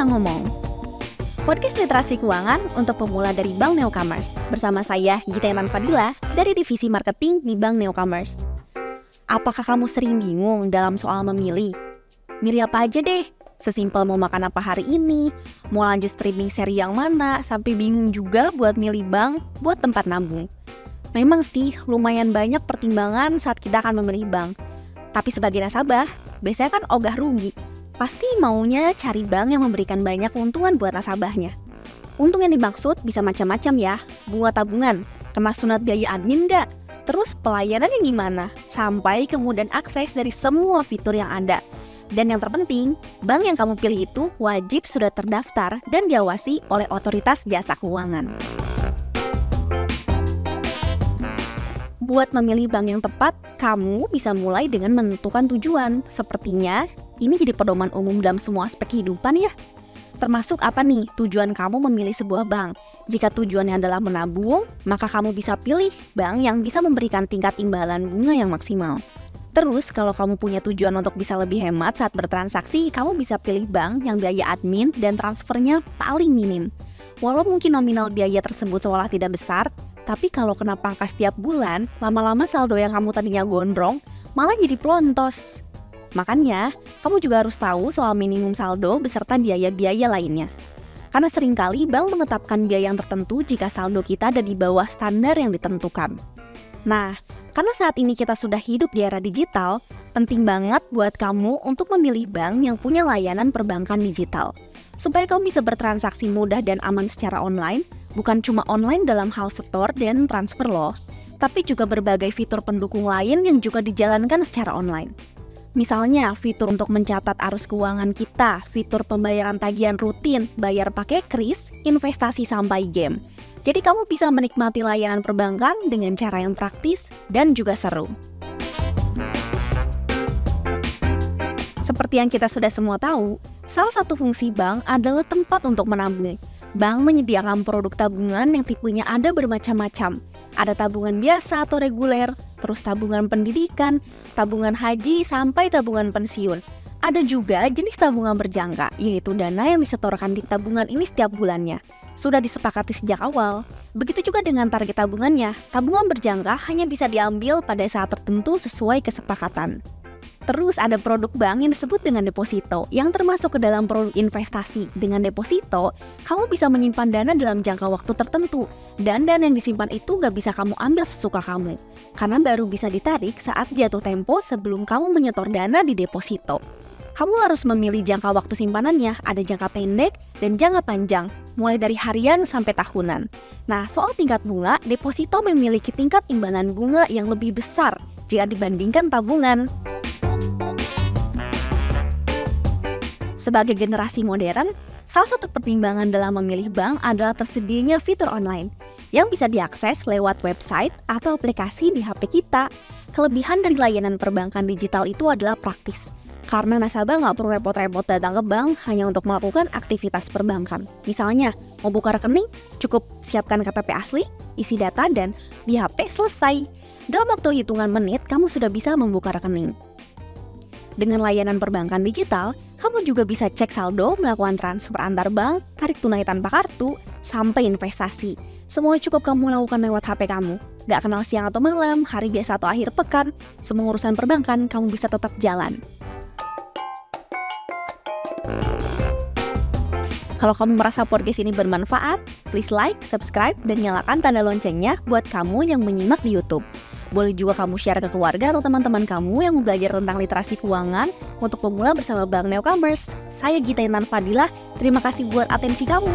Bisa Ngomong. Podcast literasi keuangan untuk pemula dari Bank Newcomers. Bersama saya, Gita Intan Fadila, dari Divisi Marketing di Bank Newcomers. Apakah kamu sering bingung dalam soal memilih? Milih apa aja deh? Sesimpel mau makan apa hari ini, mau lanjut streaming seri yang mana, sampai bingung juga buat milih bank buat tempat nabung. Memang sih, lumayan banyak pertimbangan saat kita akan memilih bank. Tapi sebagai nasabah, biasanya kan ogah rugi. Pasti maunya cari bank yang memberikan banyak keuntungan buat nasabahnya. Untung yang dimaksud bisa macam-macam ya. Bunga tabungan, kena sunat biaya admin nggak? Terus pelayanannya gimana? Sampai kemudian akses dari semua fitur yang ada. Dan yang terpenting, bank yang kamu pilih itu wajib sudah terdaftar dan diawasi oleh otoritas jasa keuangan. Buat memilih bank yang tepat, kamu bisa mulai dengan menentukan tujuan. Sepertinya, ini jadi pedoman umum dalam semua aspek kehidupan ya. Termasuk apa nih tujuan kamu memilih sebuah bank? Jika tujuannya adalah menabung, maka kamu bisa pilih bank yang bisa memberikan tingkat imbalan bunga yang maksimal. Terus, kalau kamu punya tujuan untuk bisa lebih hemat saat bertransaksi, kamu bisa pilih bank yang biaya admin dan transfernya paling minim. Walau mungkin nominal biaya tersebut seolah tidak besar, tapi kalau kena pangkas tiap bulan, lama-lama saldo yang kamu tadinya gondrong malah jadi plontos. Makanya, kamu juga harus tahu soal minimum saldo beserta biaya-biaya lainnya. Karena seringkali bank menetapkan biaya yang tertentu jika saldo kita ada di bawah standar yang ditentukan. Nah, karena saat ini kita sudah hidup di era digital, penting banget buat kamu untuk memilih bank yang punya layanan perbankan digital. Supaya kamu bisa bertransaksi mudah dan aman secara online, bukan cuma online dalam hal setor dan transfer loh, tapi juga berbagai fitur pendukung lain yang juga dijalankan secara online. Misalnya, fitur untuk mencatat arus keuangan kita, fitur pembayaran tagihan rutin, bayar pakai kris, investasi sampai game. Jadi kamu bisa menikmati layanan perbankan dengan cara yang praktis dan juga seru. Seperti yang kita sudah semua tahu, salah satu fungsi bank adalah tempat untuk menabung. Bank menyediakan produk tabungan yang tipenya ada bermacam-macam. Ada tabungan biasa atau reguler, terus tabungan pendidikan, tabungan haji, sampai tabungan pensiun. Ada juga jenis tabungan berjangka, yaitu dana yang disetorkan di tabungan ini setiap bulannya. Sudah disepakati sejak awal. Begitu juga dengan target tabungannya. Tabungan berjangka hanya bisa diambil pada saat tertentu sesuai kesepakatan. Terus ada produk bank yang disebut dengan deposito, yang termasuk ke dalam produk investasi. Dengan deposito, kamu bisa menyimpan dana dalam jangka waktu tertentu, dan dana yang disimpan itu gak bisa kamu ambil sesuka kamu, karena baru bisa ditarik saat jatuh tempo sebelum kamu menyetor dana di deposito. Kamu harus memilih jangka waktu simpanannya, ada jangka pendek dan jangka panjang, mulai dari harian sampai tahunan. Nah, soal tingkat bunga, deposito memiliki tingkat imbalan bunga yang lebih besar jika dibandingkan tabungan. Sebagai generasi modern, salah satu pertimbangan dalam memilih bank adalah tersedianya fitur online yang bisa diakses lewat website atau aplikasi di HP kita. Kelebihan dari layanan perbankan digital itu adalah praktis, karena nasabah nggak perlu repot-repot datang ke bank hanya untuk melakukan aktivitas perbankan. Misalnya, mau buka rekening, cukup siapkan KTP asli, isi data, dan di HP selesai. Dalam waktu hitungan menit, kamu sudah bisa membuka rekening. Dengan layanan perbankan digital, kamu juga bisa cek saldo, melakukan transfer antar bank, tarik tunai tanpa kartu, sampai investasi. Semua cukup kamu lakukan lewat HP kamu. Gak kenal siang atau malam, hari biasa atau akhir pekan, semua urusan perbankan kamu bisa tetap jalan. Kalau kamu merasa podcast ini bermanfaat, please like, subscribe, dan nyalakan tanda loncengnya buat kamu yang menyimak di YouTube. Boleh juga kamu share ke keluarga atau teman-teman kamu yang mau belajar tentang literasi keuangan untuk pemula bersama Bank Newcomers. Saya Gita Intan Fadila, terima kasih buat atensi kamu.